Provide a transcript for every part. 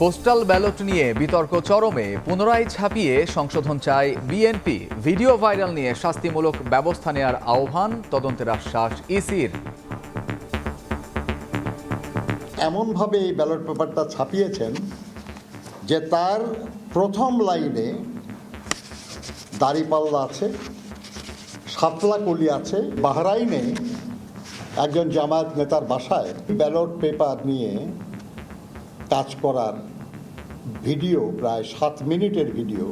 Postal ballot নিয়ে বিতর্ক চরমে, পুনরায় ছাপিয়ে সংশোধন চায় বিএনপি। ভিডিও ভাইরাল নিয়ে শাস্তিমূলক ব্যবস্থা নেওয়ার আহ্বান, তদন্তের আশ্বাস ইসির। এমনভাবে এই ব্যালট পেপারটা ছাপিয়েছেন যে তার প্রথম লাইনে দাড়িপাল্লা আছে, শাপলা কলি আছে। বাহরাইনে একজন জামায়াত নেতার বাসায় ব্যালট পেপার নিয়ে কাজ করার ভিডিও, প্রায় 7 মিনিটের ভিডিও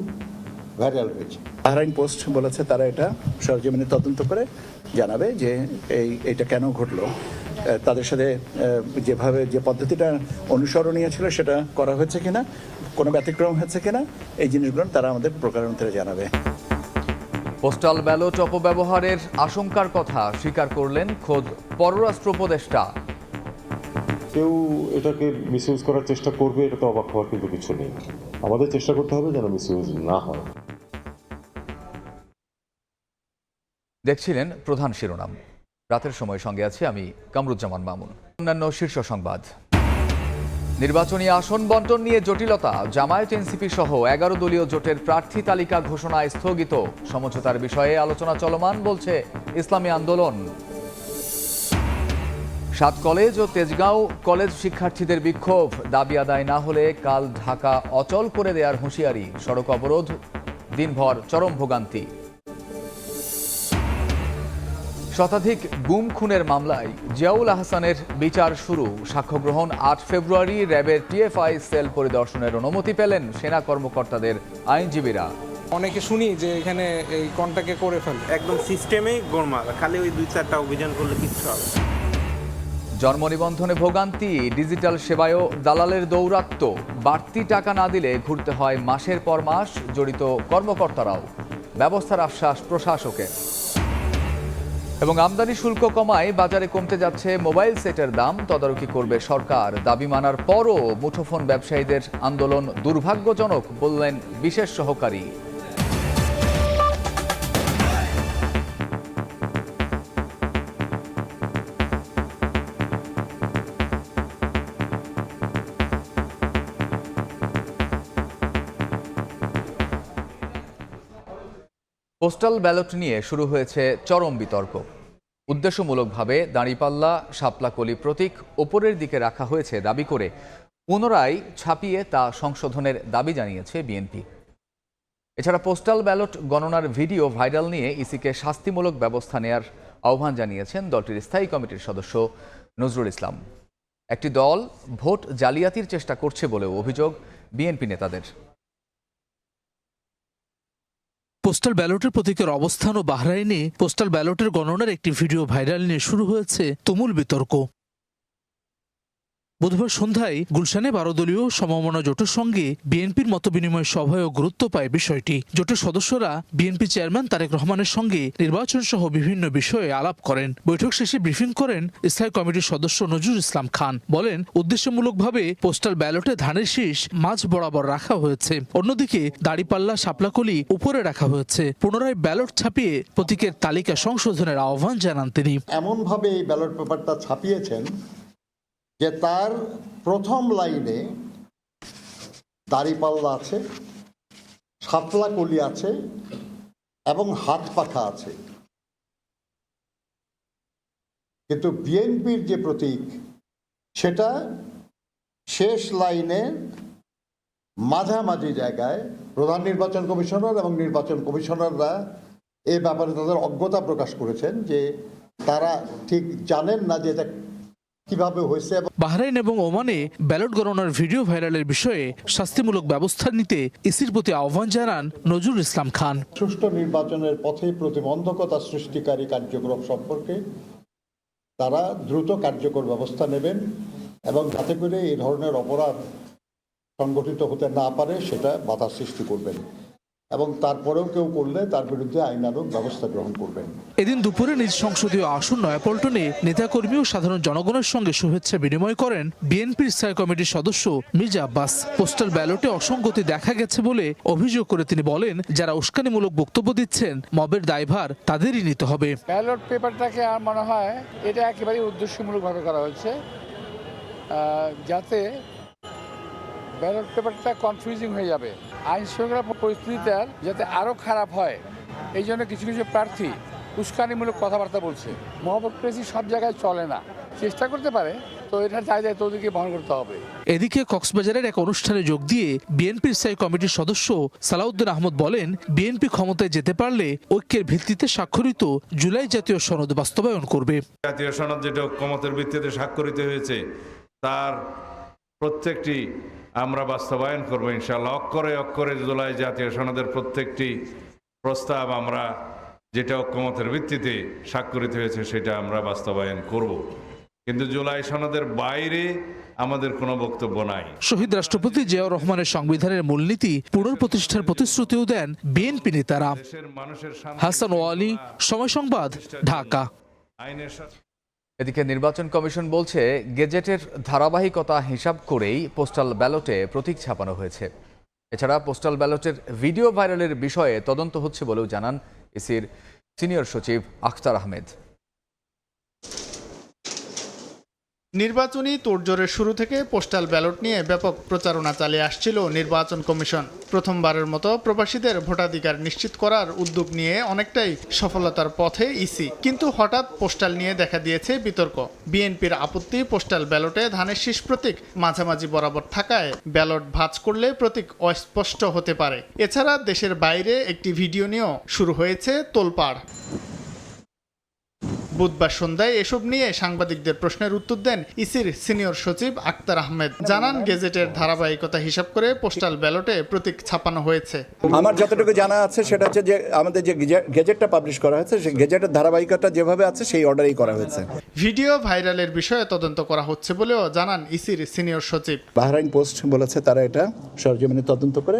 ভাইরাল হয়েছে। বাহরাইন পোস্ট বলেছে তারা এটা সরজমিনে তদন্ত করে জানাবে যে এইটা কেন ঘটলো। তাদের সাথে যেভাবে যে পদ্ধতিটা অনুসরণীয় ছিল সেটা করা হয়েছে কিনা, কোনো ব্যতিক্রম হয়েছে কিনা, এই জিনিসগুলো তারা আমাদের প্রকারান্তরে জানাবে। পোস্টাল ব্যালট অপব্যবহারের আশঙ্কার কথা স্বীকার করলেন খোদ পররাষ্ট্র উপদেষ্টা। কেউ এটাকে মিসইউজ করার চেষ্টা করবে, এটা তো অবাক হওয়ার কিন্তু কিছু নেই। আমাদের চেষ্টা করতে হবে যেন মিসইউজ না হয়। দেখছিলেন প্রধান শিরোনাম। রাতের সময় সঙ্গে আছি আমি কামরুজ্জামান মামুন। অন্যান্য শীর্ষ সংবাদ। নির্বাচনী আসন বন্টন নিয়ে জটিলতা, জামায়াত এনসিপি সহ 11 দলীয় জোটের প্রার্থী তালিকা ঘোষণা স্থগিত। সমঝোতার বিষয়ে আলোচনা চলমান বলছে ইসলামী আন্দোলন। 7 কলেজ ও তেজগাঁও কলেজ শিক্ষার্থীদের বিক্ষোভ, দাবি আদায় না হলে কাল ঢাকা অচল করে দেওয়ার হুঁশিয়ারি। সড়ক অবরোধ, দিনভর চরম ভোগান্তি। শতাধিক গুম খুনের মামলায় জিয়াউল আহসানের বিচার শুরু। সাক্ষ্য গ্রহণ 8 ফেব্রুয়ারি। র্যাবের টিএফআই সেল পরিদর্শনের অনুমতি পেলেন সেনা কর্মকর্তাদের আইনজীবীরা। অনেকে শুনি যে এখানে এই কন্টাক্টে করে ফেলে, একদম সিস্টেমেই গোলমাল, খালি ওই 2-4টা অভিযান করলে কিচ্ছু হবে। জন্ম নিবন্ধনে ভোগান্তি, ডিজিটাল সেবায়ও দালালের দৌরাত্ম্য। বাড়তি টাকা না দিলে ঘুরতে হয় মাসের পর মাস, জড়িত কর্মকর্তারাও। ব্যবস্থার আশ্বাস প্রশাসকের। এবং আমদানি শুল্ক কমায় বাজারে কমতে যাচ্ছে মোবাইল সেটের দাম, তদারকি করবে সরকার। দাবি মানার পরও মুঠোফোন ব্যবসায়ীদের আন্দোলন দুর্ভাগ্যজনক বললেন বিশেষ সহকারী। পোস্টাল ব্যালট নিয়ে শুরু হয়েছে চরম বিতর্ক। উদ্দেশ্যমূলকভাবে দাঁড়িপাল্লা, শাপলাকলি প্রতীক ওপরের দিকে রাখা হয়েছে দাবি করে পুনরায় ছাপিয়ে তা সংশোধনের দাবি জানিয়েছে বিএনপি। এছাড়া পোস্টাল ব্যালট গণনার ভিডিও ভাইরাল নিয়ে ইসিকে শাস্তিমূলক ব্যবস্থা নেয়ার আহ্বান জানিয়েছেন দলটির স্থায়ী কমিটির সদস্য নজরুল ইসলাম। একটি দল ভোট জালিয়াতির চেষ্টা করছে বলেও অভিযোগ বিএনপি নেতাদের। পোস্টাল ব্যালটের প্রতীকের অবস্থান ও বাহরাইনে পোস্টাল ব্যালটের গণনার একটি ভিডিও ভাইরাল নিয়ে শুরু হয়েছে তুমুল বিতর্ক। বুধবার সন্ধ্যায় গুলশানে 12 দলীয় সমমনা জোটের সঙ্গে বিএনপির মতবিনিময় সভায়ও গুরুত্ব পায় বিষয়টি। জোটের সদস্যরা বিএনপি চেয়ারম্যান তারেক রহমানের সঙ্গে নির্বাচন সহ বিভিন্ন বিষয়ে আলাপ করেন। বৈঠক শেষে ব্রিফিং করেন স্থায়ী কমিটির সদস্য নজরুল ইসলাম খান। বলেন, উদ্দেশ্যমূলকভাবে পোস্টাল ব্যালটে ধানের শীষ মাঝ বরাবর রাখা হয়েছে, অন্যদিকে দাড়িপাল্লা, শাপলাকলি উপরে রাখা হয়েছে। পুনরায় ব্যালট ছাপিয়ে প্রতীকের তালিকা সংশোধনের আহ্বান জানান তিনি। এমনভাবে এই ব্যালট পেপারটা ছাপিয়েছেন যে তার প্রথম লাইনে দাড়িপাল্লা আছে, শাপলা কলি আছে এবং হাত পাখা আছে। কিন্তু বিএনপির যে প্রতীক সেটা শেষ লাইনে মাঝামাঝি জায়গায়। প্রধান নির্বাচন কমিশনার এবং নির্বাচন কমিশনাররা এ ব্যাপারে তাদের অজ্ঞতা প্রকাশ করেছেন যে তারা ঠিক জানেন না যে এটা কিভাবে হয়েছে। বাহরাইন এবং ওমানে ব্যালট গণনার ভিডিও ভাইরালের বিষয়ে শাস্তিমূলক ব্যবস্থা নিতে ইসির প্রতি আহ্বান জানান নজরুল ইসলাম খান। সুষ্ঠু নির্বাচনের পথে প্রতিবন্ধকতা সৃষ্টিকারী কার্যক্রম সম্পর্কে তারা দ্রুত কার্যকর ব্যবস্থা নেবেন এবং যাতে করে এই ধরনের অপরাধ সংগঠিত হতে না পারে সেটা বাধা সৃষ্টি করবেন এবং তারপরেও কেউ করলে তার বিরুদ্ধে আইনানুগ ব্যবস্থা গ্রহণ করবেন। এদিন দুপুরে নিজ সংসদীয় আসন নয়াপল্টনে নেতাকর্মী ও সাধারণ জনগণের সঙ্গে শুভেচ্ছা বিনিময় করেন বিএনপির স্থায়ী কমিটির সদস্য মির্জা আব্বাস। পোস্টাল ব্যালটে অসঙ্গতি দেখা গেছে বলে অভিযোগ করে তিনি বলেন, যারা উস্কানিমূলক বক্তব্য দিচ্ছেন মবের দায়ভার তাদেরই নিতে হবে। ব্যালট পেপারটাকে আমার মনে হয় এটা একেবারেই উদ্দেশ্যমূলকভাবে করা হচ্ছে, যাতে ব্যালট পেপারটা কনফিউজিং হয়ে যাবে, আইন শৃঙ্খলা পরিস্থিতিটা যাতে আরও খারাপ হয় এই জন্য কিছু কিছু প্রার্থী উস্কানিমূলক কথাবার্তা বলছে। মহব্বতপ্রেসি সব জায়গায় চলে না, চেষ্টা করতে পারে, তো এটা দায় ওদেরকে বহন করতে হবে। এদিকে কক্সবাজারের এক অনুষ্ঠানে যোগ দিয়ে বিএনপির স্থায়ী কমিটির সদস্য সালাউদ্দিন আহমদ বলেন, বিএনপি ক্ষমতায় যেতে পারলে ঐক্যের ভিত্তিতে স্বাক্ষরিত জুলাই জাতীয় সনদ বাস্তবায়ন করবে। জাতীয় সনদ যেটা ঐক্যমতের ভিত্তিতে স্বাক্ষরিত হয়েছে তার প্রত্যেকটি আমরা বাস্তবায়ন করব ইনশাআল্লাহ। অক্ষরে অক্ষরে জুলাই জাতীয় সনদের প্রত্যেকটি প্রস্তাব আমরা যেটা ঐক্যমতের ভিত্তিতে স্বাক্ষরিত হয়েছে সেটা আমরা বাস্তবায়ন করব, কিন্তু জুলাই সনদের বাইরে আমাদের কোনো বক্তব্য নাই। শহীদ রাষ্ট্রপতি জিয়াউর রহমানের সংবিধানের মূলনীতি পুনঃপ্রতিষ্ঠার প্রতিশ্রুতিও দেন বিএনপি নেতারা। হাসান ওয়ালি, সময় সংবাদ, ঢাকা। এদিকে নির্বাচন কমিশন বলছে, গেজেটের ধারাবাহিকতা হিসাব করেই পোস্টাল ব্যালটে প্রতীক ছাপানো হয়েছে। এছাড়া পোস্টাল ব্যালটের ভিডিও ভাইরালের বিষয়ে তদন্ত হচ্ছে বলেও জানান ইসির সিনিয়র সচিব আখতার আহমেদ। নির্বাচনী তোড়জোড়ের শুরু থেকে পোস্টাল ব্যালট নিয়ে ব্যাপক প্রচারণা চালিয়ে আসছিল নির্বাচন কমিশন। প্রথমবারের মতো প্রবাসীদের ভোটাধিকার নিশ্চিত করার উদ্যোগ নিয়ে অনেকটাই সফলতার পথে ইসি, কিন্তু হঠাৎ পোস্টাল নিয়ে দেখা দিয়েছে বিতর্ক। বিএনপির আপত্তি, পোস্টাল ব্যালটে ধানের শীষ প্রতীক মাঝামাঝি বরাবর থাকায় ব্যালট ভাঁজ করলে প্রতীক অস্পষ্ট হতে পারে। এছাড়া দেশের বাইরে একটি ভিডিও নিয়েও শুরু হয়েছে তোলপাড়। বুধবার সন্ধ্যায় এসব নিয়ে সাংবাদিকদের প্রশ্নের উত্তর দেন ইসির সিনিয়র সচিব আখতার আহমেদ। জানান, গেজেটের ধারাবাহিকতা হিসাব করে পোস্টাল ব্যালটে প্রতীক ছাপানো হয়েছে। আমার যতটুকু জানা আছে সেটা হচ্ছে যে আমাদের যে গেজেটটা পাবলিশ করা হয়েছে সেই গেজেটের ধারাবাহিকতা যেভাবে আছে সেই অর্ডারেই করা হয়েছে। ভিডিও ভাইরালের বিষয়ে তদন্ত করা হচ্ছে বলেও জানান ইসির সিনিয়র সচিব। বাহরাইন পোস্ট বলেছে তারা এটা সরজমিনে তদন্ত করে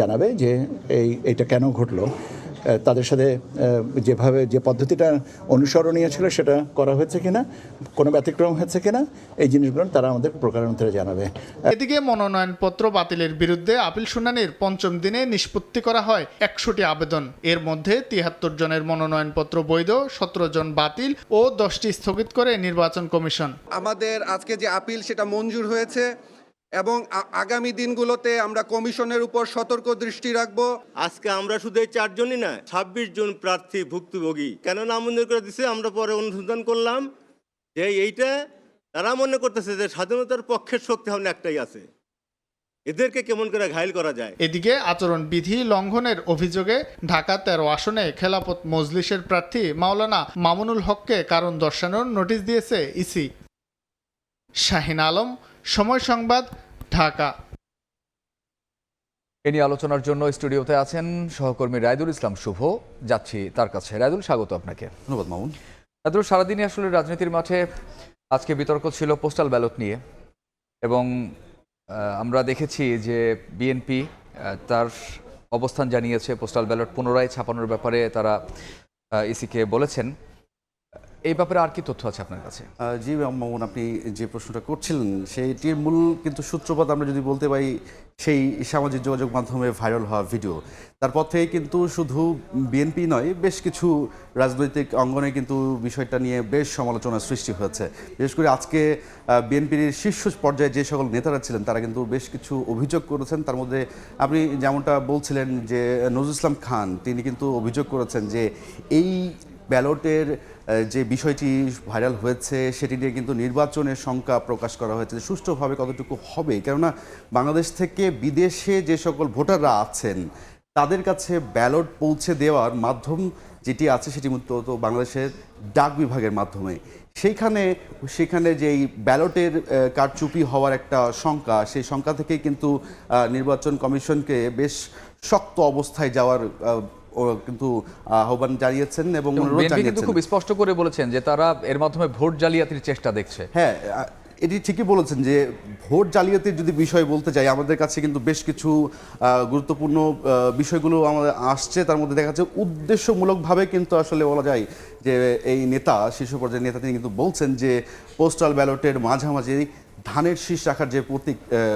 জানাবে যে এইটা কেন ঘটলো। তাদের সাথে যেভাবে যে পদ্ধতিটা অনুসরণীয় ছিল সেটা করা হয়েছে কিনা, কোনো ব্যতিক্রম হয়েছে কিনা, এই জিনিসগুলো তারা আমাদের প্রকারান্তরে জানাবে। এদিকে মনোনয়নপত্র বাতিলের বিরুদ্ধে আপিল শুনানির পঞ্চম দিনে নিষ্পত্তি করা হয় 100টি আবেদন। এর মধ্যে 73 জনের মনোনয়নপত্র বৈধ, 17 জন বাতিল ও 10টি স্থগিত করে নির্বাচন কমিশন। আমাদের আজকে যে আপিল সেটা মঞ্জুর হয়েছে এবং আগামী দিনগুলোতে আমরা কমিশনের উপর সতর্ক দৃষ্টি রাখবো। আজকে আমরা শুধু 4 জনই না, 26 জন প্রার্থী ভুক্তভোগী কেন নামঞ্জুর করে দিছে। আমরা পরে অনুসন্ধান করলাম যে এইটা তারা মনে করতেছে যে স্বাধীনতার পক্ষের শক্তি হন একটাই আছে, এদেরকে কেমন করে ঘায়েল করা যায়। এদিকে আচরণবিধি লঙ্ঘনের অভিযোগে ঢাকা 13 আসনে খেলাফত মজলিসের প্রার্থী মাওলানা মামুনুল হককে কারণ দর্শানোর নোটিশ দিয়েছে ইসি। শাহিন আলম, সময় সংবাদ, ঢাকা। এ নিয়ে আলোচনার জন্য স্টুডিওতে আছেন সহকর্মী রায়দুল ইসলাম শুভ। যাচ্ছি তার কাছে। রায়দুল, স্বাগত আপনাকে। ধন্যবাদ মামুন। রায়দুল, সারাদিনই আসলে রাজনীতির মাঠে আজকে বিতর্ক ছিল পোস্টাল ব্যালট নিয়ে, এবং আমরা দেখেছি যে বিএনপি তার অবস্থান জানিয়েছে, পোস্টাল ব্যালট পুনরায় ছাপানোর ব্যাপারে তারা ইসিকে বলেছেন। এই ব্যাপারে আর কি তথ্য আছে আপনার কাছে? জি মামুন, আপনি যে প্রশ্নটা করছিলেন সেইটির মূল কিন্তু সূত্রপাত আমরা যদি বলতে পারি সেই সামাজিক যোগাযোগ মাধ্যমে ভাইরাল হওয়া ভিডিও। তারপর থেকে কিন্তু শুধু বিএনপি নয়, বেশ কিছু রাজনৈতিক অঙ্গনে কিন্তু বিষয়টা নিয়ে বেশ সমালোচনার সৃষ্টি হয়েছে। বিশেষ করে আজকে বিএনপির শীর্ষ পর্যায়ে যে সকল নেতারা ছিলেন তারা কিন্তু বেশ কিছু অভিযোগ করেছেন। তার মধ্যে আপনি যেমনটা বলছিলেন যে নজরুল ইসলাম খান, তিনি কিন্তু অভিযোগ করেছেন যে এই ব্যালটের যে বিষয়টি ভাইরাল হয়েছে সেটি নিয়ে কিন্তু নির্বাচনের শঙ্কা প্রকাশ করা হয়েছে যে সুষ্ঠুভাবে কতটুকু হবে। কেননা বাংলাদেশ থেকে বিদেশে যে সকল ভোটাররা আছেন তাদের কাছে ব্যালট পৌঁছে দেওয়ার মাধ্যম যেটি আছে সেটি মূলত বাংলাদেশের ডাক বিভাগের মাধ্যমে। সেখানে যে এই ব্যালটের কারচুপি হওয়ার একটা শঙ্কা, সেই শঙ্কা থেকেই কিন্তু নির্বাচন কমিশনকে বেশ শক্ত অবস্থায় যাওয়ার কিন্তু আহ্বান জানিয়েছেন এবং কিন্তু খুব স্পষ্ট করে বলেছেন যে তারা এর মাধ্যমে ভোট জালিয়াতির চেষ্টা দেখছে। হ্যাঁ, এটি ঠিকই বলেছেন যে ভোট জালিয়াতির যদি বিষয় বলতে যাই, আমাদের কাছে কিন্তু বেশ কিছু গুরুত্বপূর্ণ বিষয়গুলো আমাদের আসছে। তার মধ্যে দেখা যাচ্ছে উদ্দেশ্যমূলকভাবে কিন্তু আসলে বলা যায় যে এই নেতা, শীর্ষ পর্যায়ের নেতা, তিনি কিন্তু বলছেন যে পোস্টাল ব্যালটের মাঝামাঝি ধানের শীষ রাখার যে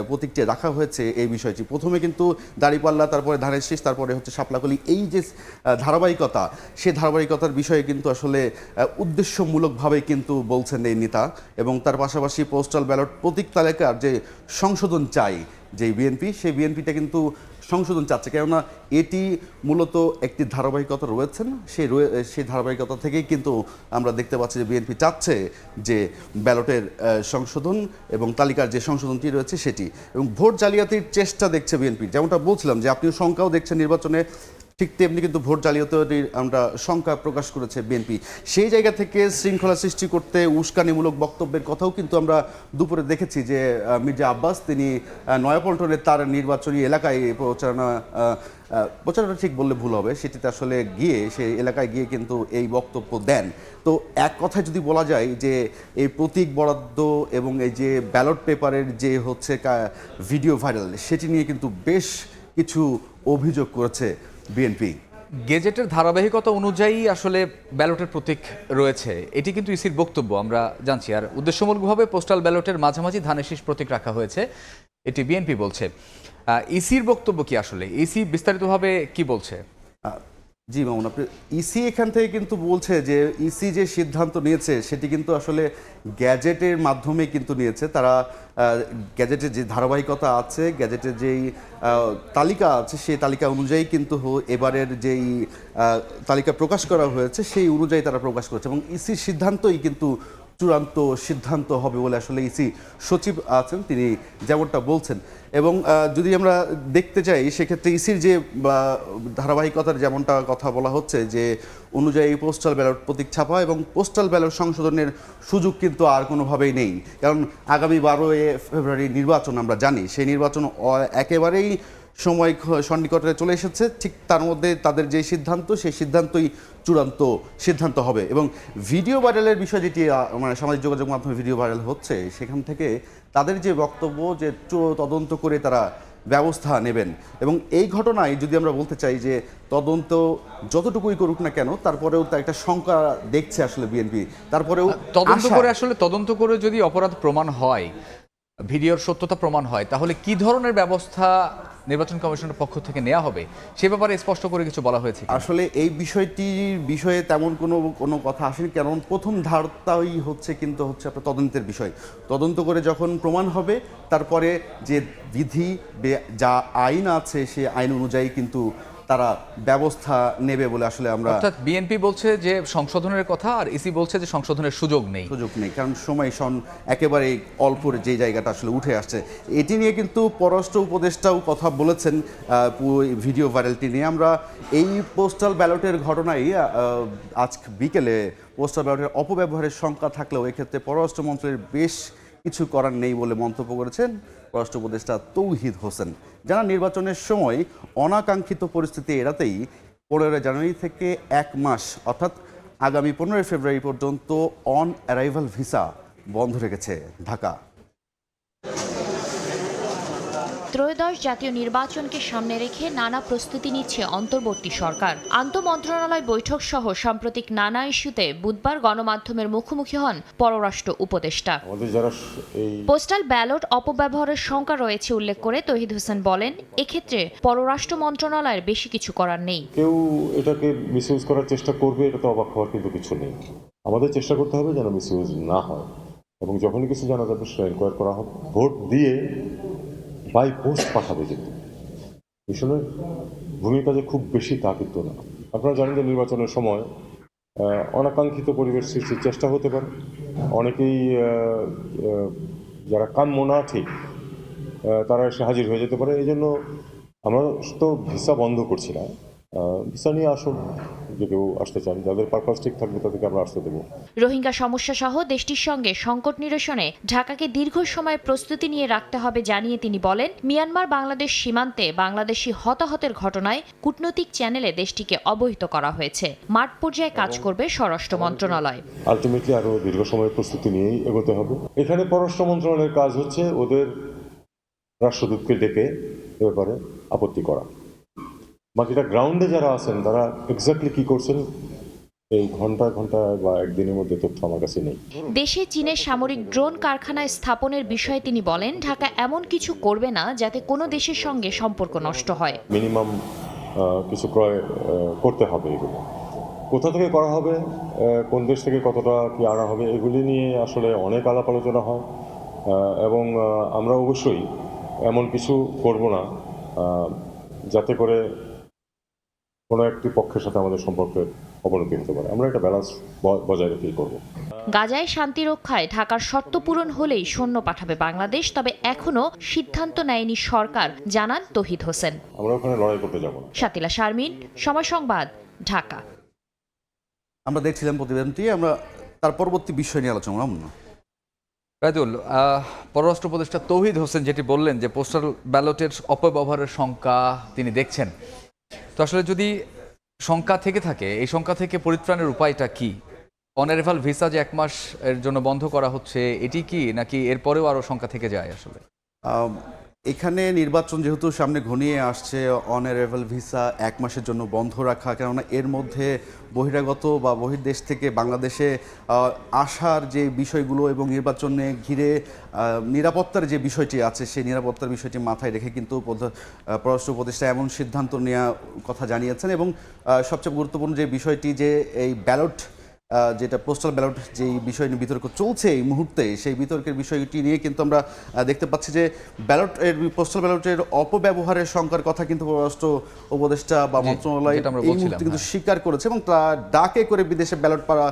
প্রতীকটি রাখা হয়েছে এই বিষয়টি প্রথমে কিন্তু দাঁড়িপাল্লা, তারপরে ধানের শীষ, তারপরে হচ্ছে শাপলাকলি, এই যে ধারাবাহিকতা, সেই ধারাবাহিকতার বিষয়ে কিন্তু আসলে উদ্দেশ্যমূলকভাবে কিন্তু বলছেন এই নেতা। এবং তার পাশাপাশি পোস্টাল ব্যালট প্রতীক তালিকার যে সংশোধন চাই যে বিএনপি, সেই বিএনপিটা কিন্তু সংশোধন চাচ্ছে, কেননা এটি মূলত একটি ধারাবাহিকতা রয়েছেন, সেই ধারাবাহিকতা থেকেই কিন্তু আমরা দেখতে পাচ্ছি যে বিএনপি চাচ্ছে যে ব্যালটের সংশোধন এবং তালিকার যে সংশোধনটি রয়েছে সেটি, এবং ভোট জালিয়াতির চেষ্টা দেখছে বিএনপি। যেমনটা বলছিলাম যে আপনি সংখ্যাও দেখছেন নির্বাচনে, ঠিক তেমনি কিন্তু ভোট জালিয়াতির আমরা শঙ্কা প্রকাশ করেছে বিএনপি। সেই জায়গা থেকে শৃঙ্খলা সৃষ্টি করতে উস্কানিমূলক বক্তব্যের কথাও কিন্তু আমরা দুপুরে দেখেছি যে মির্জা আব্বাস তিনি নয়াপল্টনের তার নির্বাচনী এলাকায় প্রচারণা ঠিক বললে ভুল হবে, সেটিতে আসলে গিয়ে সেই এলাকায় গিয়ে কিন্তু এই বক্তব্য দেন। তো এক কথায় যদি বলা যায় যে এই প্রতীক বরাদ্দ এবং এই যে ব্যালট পেপারের যে হচ্ছে ভিডিও ভাইরাল, সেটি নিয়ে কিন্তু বেশ কিছু অভিযোগ করেছে বিএনপি। গেজেটের ধারাবাহিকতা অনুযায়ী আসলে ব্যালটের প্রতীক রয়েছে, এটি কিন্তু ইসির বক্তব্য আমরা জানছি। আর উদ্দেশ্যমূলকভাবে পোস্টাল ব্যালটের মাঝামাঝি ধানের শীষ প্রতীক রাখা হয়েছে, এটি বিএনপি বলছে। ইসির বক্তব্য কি আসলে, ইসি বিস্তারিতভাবে কি বলছে? জি মামুন, আপনি ইসি এখান থেকে কিন্তু বলছে যে ইসি যে সিদ্ধান্ত নিয়েছে সেটি কিন্তু আসলে গ্যাজেটের মাধ্যমে কিন্তু নিয়েছে। তারা গ্যাজেটের যে ধারাবাহিকতা আছে, গ্যাজেটের যেই তালিকা আছে, সেই তালিকা অনুযায়ী কিন্তু এবারের যেই তালিকা প্রকাশ করা হয়েছে সেই অনুযায়ী তারা প্রকাশ করেছে, এবং ইসির সিদ্ধান্তই কিন্তু চূড়ান্ত সিদ্ধান্ত হবে বলে আসলে ইসি সচিব আছেন তিনি যেমনটা বলছেন। এবং যদি আমরা দেখতে চাই সেক্ষেত্রে ইসির যে ধারাবাহিকতার যেমনটা কথা বলা হচ্ছে যে অনুযায়ী পোস্টাল ব্যালট প্রতীক ছাপা এবং পোস্টাল ব্যালট সংশোধনের সুযোগ কিন্তু আর কোনোভাবেই নেই, কারণ আগামী 12 ফেব্রুয়ারি নির্বাচন আমরা জানি, সেই নির্বাচন একেবারেই সময় সন্নিকটে চলে এসেছে। ঠিক তার মধ্যে তাদের যে সিদ্ধান্ত, সেই সিদ্ধান্তই চূড়ান্ত সিদ্ধান্ত হবে। এবং ভিডিও ভাইরালের বিষয় যেটি মানে সামাজিক যোগাযোগ মাধ্যমে ভিডিও ভাইরাল হচ্ছে, সেখান থেকে তাদের যে বক্তব্য যে তদন্ত করে তারা ব্যবস্থা নেবেন, এবং এই ঘটনায় যদি আমরা বলতে চাই যে তদন্ত যতটুকুই করুক না কেন, তারপরেও তা একটা শঙ্কা দেখছে আসলে বিএনপি। তারপরেও তদন্ত করে যদি অপরাধ প্রমাণ হয়, ভিডিওর সত্যতা প্রমাণ হয়, তাহলে কি ধরনের ব্যবস্থা নির্বাচন কমিশনের পক্ষ থেকে নেওয়া হবে সে ব্যাপারে স্পষ্ট করে কিছু বলা হয়েছে? আসলে এই বিষয়টির বিষয়ে তেমন কোনো কথা আসেনি, কারণ প্রথম ধারটাই হচ্ছে কিন্তু হচ্ছে আপনার তদন্তের বিষয়। তদন্ত করে যখন প্রমাণ হবে, তারপরে যে বিধি যা আইন আছে সেই আইন অনুযায়ী কিন্তু তারা ব্যবস্থা নেবে বলে আসলে আমরা। অর্থাৎ বিএনপি বলছে যে সংশোধনের কথা, আর ইসি বলছে যে সংশোধনের সুযোগ নেই, কারণ সময় একেবারে অল্পর যে জায়গাটা আসলে উঠে আসছে। এটি নিয়ে কিন্তু পররাষ্ট্র উপদেষ্টাও কথা বলেছেন ভিডিও ভাইরালটি নিয়ে। আমরা এই পোস্টাল ব্যালটের ঘটনায় আজ বিকেলে পোস্টাল ব্যালটের অপব্যবহারের শঙ্কা থাকলেও এক্ষেত্রে পররাষ্ট্র মন্ত্রণালয়ের বেশ কিছু করার নেই বলে মন্তব্য করেছেন পররাষ্ট্র উপদেষ্টা তৌহিদ হোসেন। যারা নির্বাচনের সময় অনাকাঙ্ক্ষিত পরিস্থিতি এড়াতেই 15 জানুয়ারি থেকে 1 মাস অর্থাৎ আগামী 15 ফেব্রুয়ারি পর্যন্ত অন অ্যারাইভাল ভিসা বন্ধ রেখেছে ঢাকা। ত্রয়োদশ জাতীয় নির্বাচনকে সামনে রেখে নানা প্রস্তুতি নিচ্ছে অন্তর্বর্তী সরকার। আন্তঃমন্ত্রণালয় বৈঠক সহ সাম্প্রতিক নানা ইস্যুতে বুধবার গণমাধ্যমের মুখোমুখি হন পররাষ্ট্র উপদেষ্টা। পোস্টাল ব্যালট অপব্যবহারের শঙ্কা রয়েছে উল্লেখ করে তৌহিদ হোসেন বলেন, এক্ষেত্রে পররাষ্ট্র মন্ত্রণালয়ের বেশি কিছু করার নেই। কেউ এটাকে মিসইউজ করার চেষ্টা করবে, এটা তো অবাক হওয়ার কিন্তু কিছু নেই। আমাদের চেষ্টা করতে হবে যেন মিসইউজ না হয়, এবং যখনই কিছু জানা যাবে সেটা এনকোয়ার করা হবে। ভোট দিয়ে বাই পোস্ট পাঠাবে, কিন্তু মিশনের ভূমিকা যে খুব বেশি তা কিন্তু না। আপনারা জানেন যে নির্বাচনের সময় অনাকাঙ্ক্ষিত পরিবেশ সৃষ্টির চেষ্টা হতে পারে। অনেকেই যারা কাম্য না ঠিক তারা এসে হাজির হয়ে যেতে পারে। এই জন্য আমরা তো ভিসা বন্ধ করছি না, ভিসা নিয়ে আসুন, যে কেউ আসতে চান, যাদের পারপাস ঠিক থাকবে তাদেরকে আমরা আসতে দেবো। রোহিঙ্গা সমস্যা সহ দেশটির সঙ্গে সংকট নিরসনে ঢাকাকে দীর্ঘ সময় প্রস্তুতি নিয়ে রাখতে হবে জানিয়ে তিনি বলেন, মিয়ানমার বাংলাদেশ সীমান্তে বাংলাদেশি হতাহতের ঘটনায় কূটনৈতিক চ্যানেলে দেশটিকে অবহিত করা হয়েছে। মাঠ পর্যায়ে কাজ করবে স্বরাষ্ট্র মন্ত্রণালয়। আলটিমেটলি আরো দীর্ঘ সময়ের প্রস্তুতি নিয়েই এগোতে হবে। এখানে পররাষ্ট্র মন্ত্রণালয়ের কাজ হচ্ছে ওদের রাষ্ট্রদূতকে ডেকে এ ব্যাপারে আপত্তি করা। বাকিটা গ্রাউন্ডে যারা আছেন তারা এক্স্যাক্টলি কি করছেন এই ঘন্টা বা একদিনের মধ্যে তথ্য আমার কাছে নেই। দেশে চীনের সামরিক ড্রোন কারখানায় স্থাপনের বিষয়ে তিনি বলেন, ঢাকা এমন কিছু করবে না যাতে কোনো দেশের সঙ্গে সম্পর্ক নষ্ট হয়। মিনিমাম কিছু ক্রয় করতে হবে। এগুলো কোথা থেকে করা হবে, কোন দেশ থেকে কতটা কি আনা হবে, এগুলি নিয়ে আসলে অনেক আলাপ আলোচনা হয়, এবং আমরা অবশ্যই এমন কিছু করব না যাতে করে কোনো একটি পক্ষের সাথে আমাদের সম্পর্কের অবনতি হতে পারে। আমরা একটা ব্যালেন্স বজায় রেখেই করব। গাজায় শান্তি রক্ষায় ঢাকার শর্ত পূরণ হলেই সৈন্য পাঠাবে বাংলাদেশ, তবে এখনও সিদ্ধান্ত নেয়নি সরকার, জানান তৌহিদ হোসেন। আমরা ওখানে লড়াই করতে যাব না। শাতিলা শারমিন, সময় সংবাদ, ঢাকা। আমরা দেখছিলাম প্রতিবেদনটি, আমরা তার পরবর্তী বিষয় নিয়ে আলোচনা করব। রায়দুল, পররাষ্ট্র উপদেষ্টা তৌহিদ হোসেন যেটি বললেন যে পোস্টাল ব্যালটের অপব্যবহারের শঙ্কা তিনি দেখছেন, তো আসলে যদি শঙ্কা থেকে থাকে, এই শঙ্কা থেকে পরিত্রাণের উপায়টা কি? অনারেভাল ভিসা যে 1 মাস এর জন্য বন্ধ করা হচ্ছে, এটি কি, নাকি এরপরেও আরও শঙ্কা থেকে যায়? আসলে এখানে নির্বাচন যেহেতু সামনে ঘনিয়ে আসছে, অনারেবল ভিসা 1 মাসের জন্য বন্ধ রাখা, কেননা এর মধ্যে বহিরাগত বা বহির্দেশ থেকে বাংলাদেশে আসার যে বিষয়গুলো এবং নির্বাচনে ঘিরে নিরাপত্তার যে বিষয়টি আছে, সেই নিরাপত্তার বিষয়টি মাথায় রেখে কিন্তু পররাষ্ট্র উপদেষ্টা এমন সিদ্ধান্ত নেওয়ার কথা জানিয়েছেন। এবং সবচেয়ে গুরুত্বপূর্ণ যে বিষয়টি, যে এই ব্যালট যেটা পোস্টাল ব্যালট যেই বিষয় নিয়ে বিতর্ক চলছে এই মুহূর্তে, সেই বিতর্কের বিষয়টি নিয়ে কিন্তু আমরা দেখতে পাচ্ছি যে পোস্টাল ব্যালটের অপব্যবহারের শঙ্কার কথা কিন্তু পররাষ্ট্র উপদেষ্টা বা মন্ত্রণালয় এই মুহূর্তে কিন্তু স্বীকার করেছে, এবং তা ডাকে করে বিদেশে ব্যালট পাড়া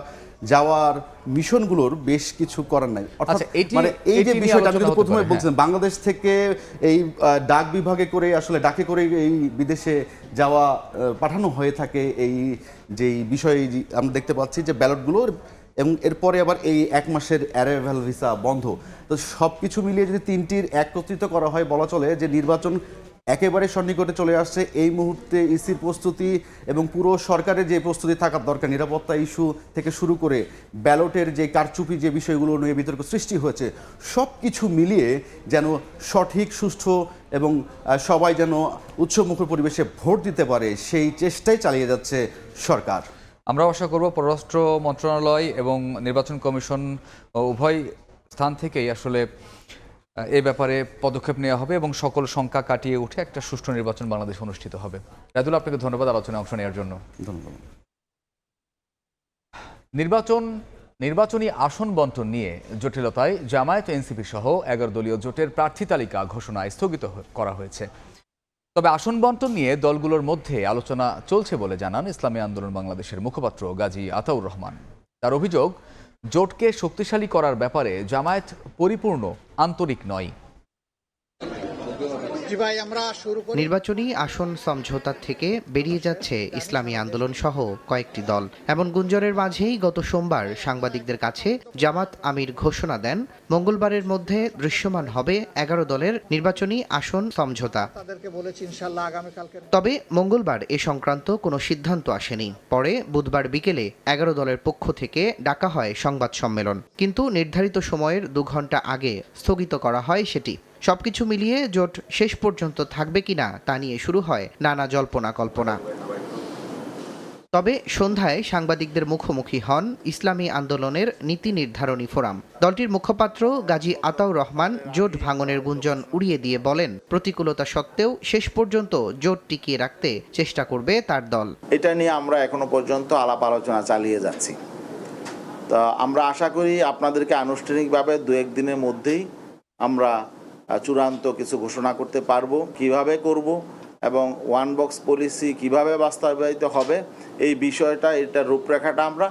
যাওয়ার মিশনগুলোর বেশ কিছু করার নাই। অর্থাৎ মানে এই যে বিষয়টা আমি কিন্তু প্রথমে বলছিলাম, বাংলাদেশ থেকে এই ডাক বিভাগে করে আসলে ডাকে করে এই বিদেশে যাওয়া পাঠানো হয়ে থাকে, এই যেই বিষয় আমরা দেখতে পাচ্ছি যে ব্যালটগুলোর, এবং এরপরে আবার এই 1 মাসের অ্যারাইভাল ভিসা বন্ধ। তো সব কিছু মিলিয়ে যদি তিনটির একত্রিত করা হয়, বলা চলে যে নির্বাচন একেবারে সন্নিকটে চলে আসছে। এই মুহূর্তে ইসির প্রস্তুতি এবং পুরো সরকারের যে প্রস্তুতি থাকার দরকার, নিরাপত্তা ইস্যু থেকে শুরু করে ব্যালটের যে কারচুপি যে বিষয়গুলো নিয়ে বিতর্ক সৃষ্টি হয়েছে, সব কিছু মিলিয়ে যেন সঠিক, সুষ্ঠু এবং সবাই যেন উৎসবমুখর পরিবেশে ভোট দিতে পারে, সেই চেষ্টাই চালিয়ে যাচ্ছে সরকার। আমরা আশা করব পররাষ্ট্র মন্ত্রণালয় এবং নির্বাচন কমিশন উভয় স্থান থেকেই আসলে এই ব্যাপারে পদক্ষেপ নেওয়া হবে এবং সকল শঙ্কা কাটিয়ে উঠে একটা সুষ্ঠু নির্বাচন বাংলাদেশ অনুষ্ঠিত হবে। রায়দুল, আপনাকে ধন্যবাদ আলোচনায় অংশ নেওয়ার জন্য। ধন্যবাদ। নির্বাচনী আসন বন্টন নিয়ে জটিলতায় জামায়াত এনসিপি সহ 11 দলীয় জোটের প্রার্থী তালিকা ঘোষণায় স্থগিত করা হয়েছে। তবে আসন বন্টন নিয়ে দলগুলোর মধ্যে আলোচনা চলছে বলে জানান ইসলামী আন্দোলন বাংলাদেশের মুখপাত্র গাজী আতাউর রহমান। তার অভিযোগ, জোটকে শক্তিশালী করার ব্যাপারে জামায়াত পরিপূর্ণ আন্তরিক নয়। নির্বাচনী আসন সমঝোতা থেকে বেরিয়ে যাচ্ছে ইসলামী আন্দোলন সহ কয়েকটি দল। এমন গুঞ্জনের মাঝেই গত সোমবার সাংবাদিকদের কাছে জামাত আমির ঘোষণা দেন, মঙ্গলবারের মধ্যে দৃশ্যমান হবে 11 দলের নির্বাচনী আসন সমঝোতা। তবে মঙ্গলবার এ সংক্রান্ত কোনো সিদ্ধান্ত আসেনি। পরে বুধবার বিকেলে 11 দলের পক্ষ থেকে ডাকা হয় সংবাদ সম্মেলন, কিন্তু নির্ধারিত সময়ের 2 ঘন্টা আগে স্থগিত করা হয় সেটি। সবকিছু মিলিয়ে জোট শেষ পর্যন্ত থাকবে কিনা তা নিয়ে শুরু হয় নানা জল্পনা কল্পনা। তবে সন্ধ্যায় সাংবাদিকদের মুখোমুখি হন ইসলামী আন্দোলনের নীতি নির্ধারণী ফোরাম। দলটির মুখপাত্র গাজী আতাউর রহমান জোট ভাঙনের গুঞ্জন উড়িয়ে দিয়ে বলেন, প্রতিকূলতা সত্ত্বেও শেষ পর্যন্ত জোট টিকিয়ে রাখতে চেষ্টা করবে তার দল। এটা নিয়ে আমরা এখনো পর্যন্ত আলাপ আলোচনা চালিয়ে যাচ্ছি। তো আমরা আশা করি আপনাদেরকে আনুষ্ঠানিকভাবে 2-1 দিনের মধ্যেই আমরা চূড়ান্ত কিছু ঘোষণা করতে পারবো। কিভাবে করব এবং ওয়ান বক্স পলিসি কিভাবে বাস্তবায়িত হবে, এই বিষয়টা, এটার রূপরেখাটা আমরা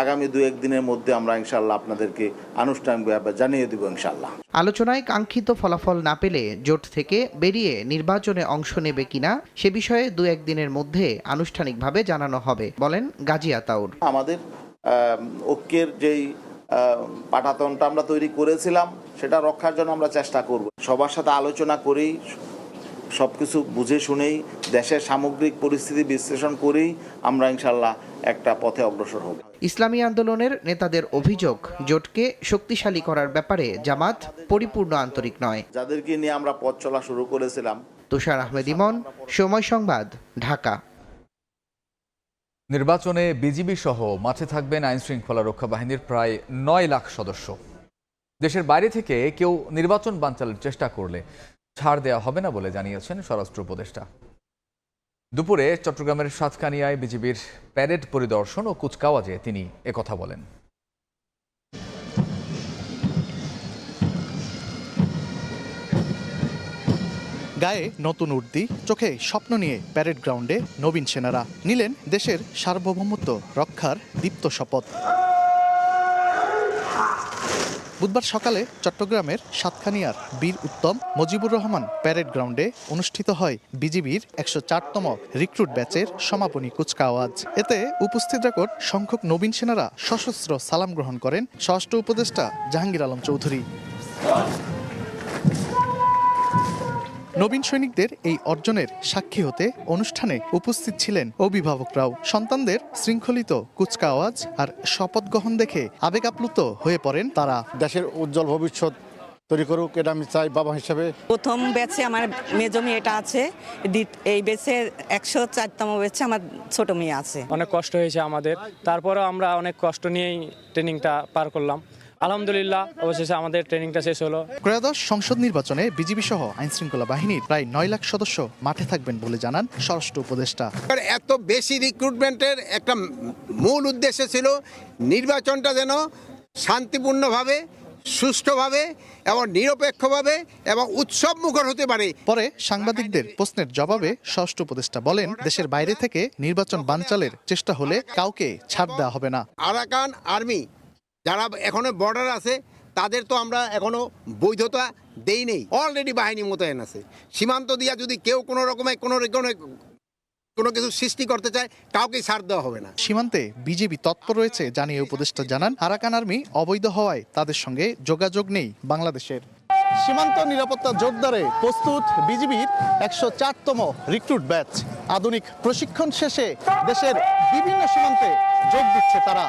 আগামী 2-1 দিনের মধ্যে আমরা ইনশাল্লাহ আপনাদেরকে আনুষ্ঠানিকভাবে জানিয়ে দেব ইনশাল্লাহ। আলোচনায় কাঙ্ক্ষিত ফলাফল না পেলে জোট থেকে বেরিয়ে নির্বাচনে অংশ নেবে কিনা সে বিষয়ে 2-1 দিনের মধ্যে আনুষ্ঠানিকভাবে জানানো হবে বলেন গাজী আতাউর। আমাদের ঐক্যের যেই পাঠাতনটা আমরা তৈরি করেছিলাম, সেটা রক্ষার জন্য আমরা চেষ্টা করব। সবার সাথে আলোচনা করেই, সবকিছু বুঝে শুনেই, দেশের সামগ্রিক পরিস্থিতি বিশ্লেষণ করেই আমরা ইনশাল্লাহ একটা পথে অগ্রসর হব। ইসলামী আন্দোলনের নেতাদের অভিযোগ, জোটকে শক্তিশালী করার ব্যাপারে জামাত পরিপূর্ণ আন্তরিক নয়। যাদেরকে নিয়ে আমরা পথ চলা শুরু করেছিলাম। তুষার আহমেদ ইমন, সময় সংবাদ, ঢাকা। নির্বাচনে বিজিবি সহ মাঠে থাকবেন আইন শৃঙ্খলা রক্ষা বাহিনীর প্রায় 9 লাখ সদস্য। দেশের বাইরে থেকে কেউ নির্বাচন বানচালের চেষ্টা করলে ছাড় দেওয়া হবে না বলে জানিয়েছেন স্বরাষ্ট্র উপদেষ্টা। দুপুরে চট্টগ্রামের সাতকানিয়ায় বিজিবির প্যারেড পরিদর্শন ও কুচকাওয়াজে তিনি একথা বলেন। গায়ে নতুন উর্দি, চোখে স্বপ্ন নিয়ে প্যারেড গ্রাউন্ডে নবীন সেনারা নিলেন দেশের সার্বভৌমত্ব রক্ষার দীপ্ত শপথ। বুধবার সকালে চট্টগ্রামের সাতখানিয়ার বীর উত্তম মুজিবুর রহমান প্যারেড গ্রাউন্ডে অনুষ্ঠিত হয় বিজিবির ১০৪তম রিক্রুট ব্যাচের সমাপনী কুচকাওয়াজ। এতে উপস্থিত রেকর্ড সংখ্যক নবীন সেনারা সশস্ত্র সালাম গ্রহণ করেন স্বরাষ্ট্র উপদেষ্টা জাহাঙ্গীর আলম চৌধুরী। নবীন সৈনিকদের এই অর্জনের সাক্ষী হতে অনুষ্ঠানে উপস্থিত ছিলেন অভিভাবকরাও। সন্তানদের শৃঙ্খলিত কুচকাওয়াজ আর শপথ গ্রহণ দেখে আবেগ আপ্লুত হয়ে পড়েন তারা। দেশের উজ্জ্বল ভবিষ্যৎ তৈরি করুক, এটা আমি চাই বাবা হিসাবে। প্রথম ব্যাচে আমার মেজো মেয়েটা আছে, এই ব্যাচে ১০৪তম ব্যাচে আমার ছোট মেয়ে আছে। অনেক কষ্ট হয়েছে আমাদের, তারপরেও আমরা অনেক কষ্ট নিয়েই ট্রেনিংটা পার করলাম। আলহামদুলিল্লাহ অবশেষে আমাদের ট্রেনিংটা শেষ হলো। ত্রয়োদশ সংসদ নির্বাচনে বিজিবি সহ আইনশৃঙ্খলা বাহিনীর প্রায় ৯ লাখ সদস্য মাঠে থাকবেন বলে জানান স্বরাষ্ট্র উপদেষ্টা। এত বেশি রিক্রুটমেন্টের একটা মূল উদ্দেশ্য ছিল নির্বাচনটা যেন শান্তিপূর্ণভাবে, সুষ্ঠুভাবে এবং নিরপেক্ষভাবে এবং উৎসব মুখর হতে পারে। পরে সাংবাদিকদের প্রশ্নের জবাবে স্বরাষ্ট্র উপদেষ্টা বলেন, দেশের বাইরে থেকে নির্বাচন বানচালের চেষ্টা হলে কাউকে ছাড় দেওয়া হবে না। আরাকান আর্মি যারা এখনো বর্ডার আছে তাদের তো আমরা এখনো বৈধতা দেই নেই, অলরেডি বাহিনী মোতায়েন আছে। সীমান্ত দিয়া যদি কেউ কোনো রকমের কোনো কিছু সৃষ্টি করতে চায় কাউকে ছাড় দেওয়া হবে না। সীমান্তে বিজেপি তৎপর রয়েছে জানিয়ে উপদেষ্টা জানান, আরাকান আর্মি অবৈধ হওয়ায় তাদের সঙ্গে যোগাযোগ নেই বাংলাদেশের। সীমান্ত নিরাপত্তা জোরদারে প্রস্তুত বিজিবির ১০৪তম রিক্রুট ব্যাচ। আধুনিক প্রশিক্ষণ শেষে দেশের বিভিন্ন সীমান্তে যোগ দিচ্ছে তারা।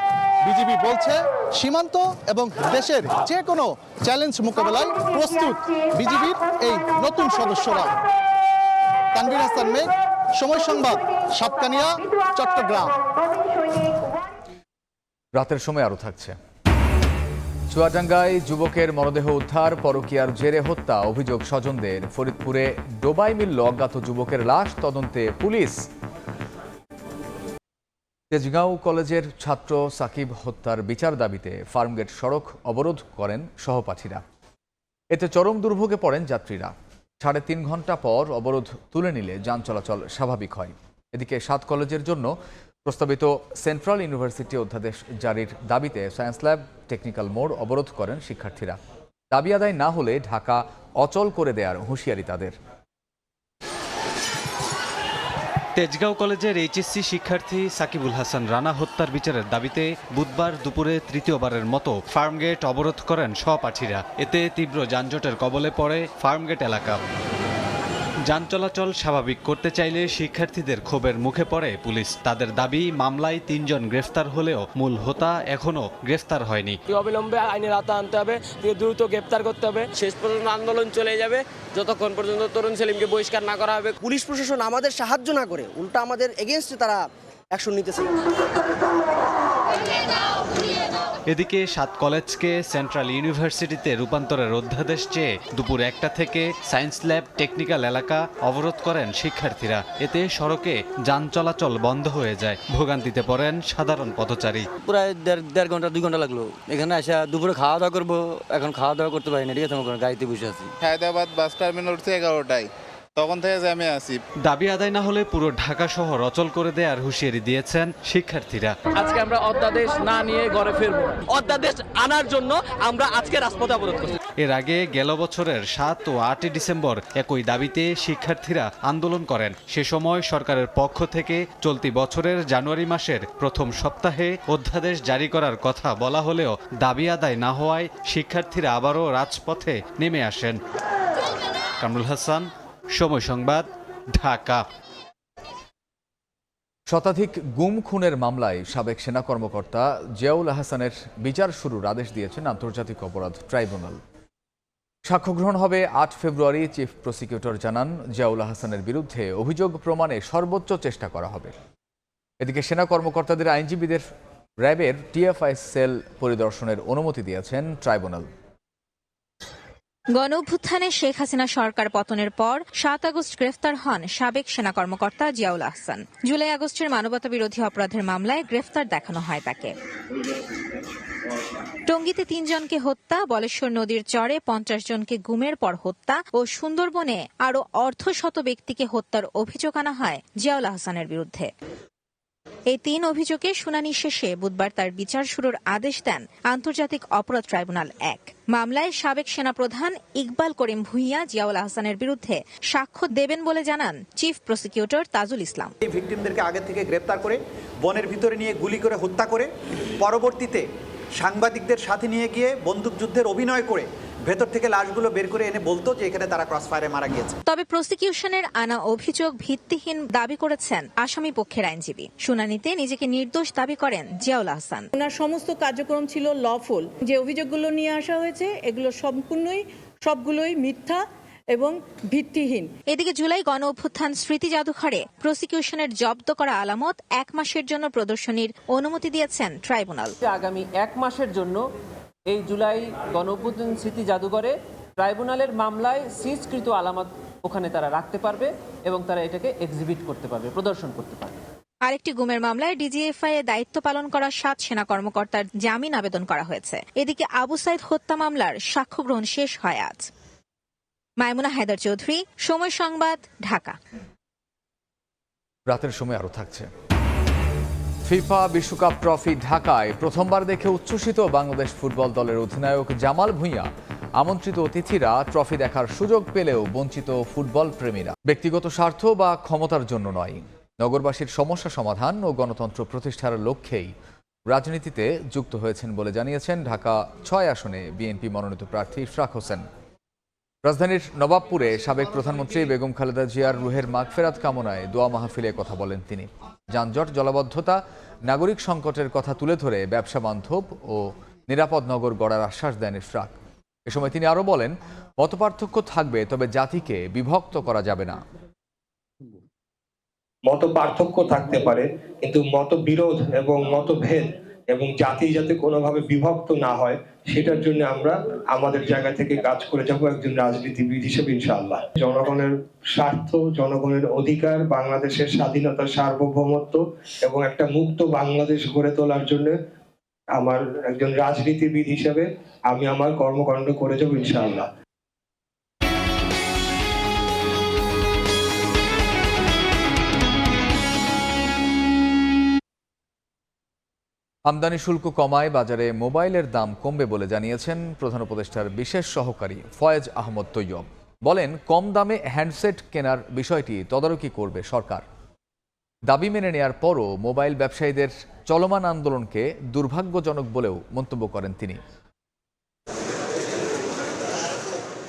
বিজিবি বলছে, সীমান্ত এবং দেশের যে কোনো চ্যালেঞ্জ মোকাবেলায় প্রস্তুত বিজিবির এই নতুন সদস্যরা। তানভীর হাসান মেঘ, সময় সংবাদ, সাতকানিয়া, চট্টগ্রাম। রাতের সময় আরও থাকছে। চুয়াডাঙ্গায় যুবকের মরদেহ উদ্ধার, পরকীয়ার জেরে হত্যা অভিযোগ স্বজনদের। ফরিদপুরে ডোবায় মিলল অজ্ঞাত যুবকের লাশ, তদন্তে পুলিশ। তেজগাঁও কলেজের ছাত্র সাকিব হত্যার বিচার দাবিতে ফার্মগেট সড়ক অবরোধ করেন সহপাঠীরা। এতে চরম দুর্ভোগে পড়েন যাত্রীরা। ৩.৫ ঘন্টা পর অবরোধ তুলে নিলে যান চলাচল স্বাভাবিক হয়। এদিকে ৭ কলেজের জন্য প্রস্তাবিত সেন্ট্রাল ইউনিভার্সিটি অধ্যাদেশ জারির দাবিতে সায়েন্স ল্যাব, টেকনিক্যাল মোড় অবরোধ করেন শিক্ষার্থীরা। দাবি আদায় না হলে ঢাকা অচল করে দেওয়ার হুঁশিয়ারি তাদের। তেজগাঁও কলেজের এইচএসসি শিক্ষার্থী সাকিবুল হাসান রানা হত্যার বিচারের দাবিতে বুধবার দুপুরে তৃতীয়বারের মতো ফার্মগেট অবরোধ করেন সহপাঠীরা। এতে তীব্র যানজটের কবলে পড়ে ফার্মগেট এলাকা। যান চলাচল স্বাভাবিক করতে চাইলে শিক্ষার্থীদের ক্ষোভের মুখে পড়ে পুলিশ। তাদের দাবি, মামলায় ৩ জন গ্রেফতার হলেও মূল হোতা এখনো গ্রেফতার হয়নি। অবিলম্বে আইনের আওতায় আনতে হবে, দ্রুত গ্রেফতার করতে হবে। শেষ পর্যন্ত আন্দোলন চলে যাবে যতক্ষণ পর্যন্ত তরুণ সেলিমকে বহিষ্কার না করা হবে। পুলিশ প্রশাসন আমাদের সাহায্য না করে উল্টা আমাদের এগেইনস্টে তারা অ্যাকশন নিতেছে। এদিকে ৭ কলেজকে সেন্ট্রাল ইউনিভার্সিটিতে রূপান্তরের অধ্যাদেশ চেয়ে দুপুর ১টা থেকে সায়েন্স ল্যাব, টেকনিক্যাল এলাকা অবরোধ করেন শিক্ষার্থীরা। এতে সড়কে যান চলাচল বন্ধ হয়ে যায়, ভোগান্তিতে পড়েন সাধারণ পথচারী। প্রায় দেড় ঘন্টা 2 ঘন্টা লাগলো এখানে আসা। দুপুরে খাওয়া দাওয়া করবো, এখন খাওয়া দাওয়া করতে পারি না, ঠিক আছে, গাড়িতে বসে আছি। হায়দ্রাবাদ বাস টার্মিনাল উঠছে 11টায়, তখন থেকে জ্যামে আছি। দাবি আদায় না হলে পুরো ঢাকা শহর অচল করে দেওয়ার হুঁশিয়ারি দিয়েছেন শিক্ষার্থীরা। আজকে আমরা অধ্যাদেশ না নিয়ে ঘরে ফিরবো। অধ্যাদেশ আনার জন্য আমরা আজকে রাজপথে অবরোধ করছি। এর আগে গেল বছরের ৭ ও ৮ ডিসেম্বর একই দাবিতে শিক্ষার্থীরা আন্দোলন করেন। সে সময় সরকারের পক্ষ থেকে চলতি বছরের জানুয়ারি মাসের প্রথম সপ্তাহে অধ্যাদেশ জারি করার কথা বলা হলেও দাবি আদায় না হওয়ায় শিক্ষার্থীরা আবারও রাজপথে নেমে আসেন। কামরুল হাসান, সময় সংবাদ, ঢাকা। শতাধিক গুম খুনের মামলায় সাবেক সেনা কর্মকর্তা জিয়াউল হাসানের বিচার শুরুর আদেশ দিয়েছেন আন্তর্জাতিক অপরাধ ট্রাইব্যুনাল। সাক্ষ্য গ্রহণ হবে ৮ ফেব্রুয়ারি। চিফ প্রসিকিউটর জানান, জিয়াউল হাসানের বিরুদ্ধে অভিযোগ প্রমাণে সর্বোচ্চ চেষ্টা করা হবে। এদিকে সেনা কর্মকর্তাদের আইনজীবীদের র্যাবের টিএফআই সেল পরিদর্শনের অনুমতি দিয়েছেন ট্রাইব্যুনাল। গণঅভ্যুত্থানে শেখ হাসিনা সরকার পতনের পর 7 আগস্ট গ্রেফতার হন সাবেক সেনা কর্মকর্তা জিয়াউল আহসান। জুলাই আগস্টের মানবতাবিরোধী অপরাধের মামলায় গ্রেফতার দেখানো হয় তাকে। টঙ্গীতে 3 জনকে হত্যা, বলেশ্বর নদীর চরে 50 জনকে গুমের পর হত্যা ও সুন্দরবনে আরও অর্ধশত ব্যক্তিকে হত্যার অভিযোগ আনা হয় জিয়াউল আহসানের বিরুদ্ধে। এই 3 অভিযোগে শুনানি শেষে বুধবার তার বিচার শুরুর আদেশ দেন আন্তর্জাতিক অপরাধ ট্রাইব্যুনাল 1। মামলায় সাবেক সেনাপ্রধান ইকবাল করিম ভূঁইয়া জিয়াউল আহসানের বিরুদ্ধে সাক্ষ্য দেবেন বলে জানান চিফ প্রসিকিউটর তাজুল ইসলাম। এই ভিকটিমদেরকে আগে থেকে গ্রেপ্তার করে বনের ভিতরে নিয়ে গুলি করে হত্যা করে পরবর্তীতে সাংবাদিকদের সাথে নিয়ে গিয়ে বন্দুকযুদ্ধের অভিনয় করে ভেতর থেকে লাশগুলো বের করে এনে বলতো যে এখানে তারা ক্রসফায়ারে মারা গিয়েছে। তবে প্রসিকিউশনের আনা অভিযোগ ভিত্তিহীন দাবি করেছেন আসামি পক্ষের আইনজীবী। শুনানিতে নিজেকে নির্দোষ দাবি করেন জিয়াউল আহসান। ওনার সমস্ত কার্যক্রম ছিল লফুল। যে অভিযোগগুলো নিয়ে আসা হয়েছে এগুলো সবগুলোই মিথ্যা এবং ভিত্তিহীন। এদিকে জুলাই গণ অভ্যুত্থান স্মৃতি জাদুঘরে প্রসিকিউশনের জব্দ করা আলামত 1 মাসের জন্য প্রদর্শনীর অনুমতি দিয়েছেন ট্রাইব্যুনাল। আগামী 1 মাসের জন্য এই জুলাই গণ অভ্যুত্থান স্মৃতি জাদুঘরে ট্রাইব্যুনালের মামলায় সিজকৃত আলামত ওখানে তারা রাখতে পারবে এবং তারা এটাকে এক্সিবিট করতে পারবে, প্রদর্শন করতে পারবে। আরেকটি গুমের মামলায় ডিজিএফআই এ দায়িত্ব পালন করা 7 সেনা কর্মকর্তার জামিন আবেদন করা হয়েছে। এদিকে আবু সাইদ হত্যা মামলার সাক্ষ্য গ্রহণ শেষ হয় আজ। মাইমুনা হায়দার চৌধুরী, সময় সংবাদ, ঢাকা। রাতের সময় আরো থাকছে। ফিফা বিশ্বকাপ ট্রফি ঢাকায় প্রথমবার দেখে উচ্ছ্বসিত বাংলাদেশ ফুটবল দলের অধিনায়ক জামাল ভূঁইয়া। আমন্ত্রিত অতিথিরা ট্রফি দেখার সুযোগ পেলেও বঞ্চিত ফুটবল প্রেমীরা। ব্যক্তিগত স্বার্থ বা ক্ষমতার জন্য নয়, নগরবাসীর সমস্যা সমাধান ও গণতন্ত্র প্রতিষ্ঠার লক্ষ্যেই রাজনীতিতে যুক্ত হয়েছেন বলে জানিয়েছেন ঢাকা 6 আসনে বিএনপি মনোনীত প্রার্থী ইশরাক হোসেন। রাজধানীর নবাবপুরে সাবেক প্রধানমন্ত্রী বেগম খালেদা জিয়ার রুহের মাগফেরাত কামনায় দোয়া মাহফিলে কথা বলেন তিনি। যানজট, জলাবদ্ধতা, নাগরিক সংকটের কথা তুলে ধরে ব্যবসা বান্ধব ও নিরাপদ নগর গড়ার আশ্বাস দেন ইশরাক। এ সময় তিনি আরও বলেন, মতপার্থক্য থাকবে, তবে জাতিকে বিভক্ত করা যাবে না। মত পার্থক্য থাকতে পারে, কিন্তু মতবিরোধ এবং মতভেদ এবং জাতি যাতে কোনোভাবে বিভক্ত না হয় সেটার জন্য আমরা আমাদের জায়গা থেকে কাজ করে যাব একজন রাজনীতিবিদ হিসেবে ইনশাআল্লাহ। জনগণের স্বার্থ, জনগণের অধিকার, বাংলাদেশের স্বাধীনতা, সার্বভৌমত্ব এবং একটা মুক্ত বাংলাদেশ গড়ে তোলার জন্য আমার একজন রাজনীতিবিদ হিসেবে আমি আমার কর্মকাণ্ড করে যাব ইনশাআল্লাহ। আমদানি শুল্ক কমায় বাজারে মোবাইলের দাম কমবে বলে জানিয়েছেন প্রধান উপদেষ্টার বিশেষ সহকারী ফয়েজ আহমদ তৈয়ব। বলেন, কম দামে হ্যান্ডসেট কেনার বিষয়টি তদারকি করবে সরকার। দাবি মেনে নেয়ার পরও মোবাইল ব্যবসায়ীদের চলমান আন্দোলনকে দুর্ভাগ্যজনক বলেও মন্তব্য করেন তিনি।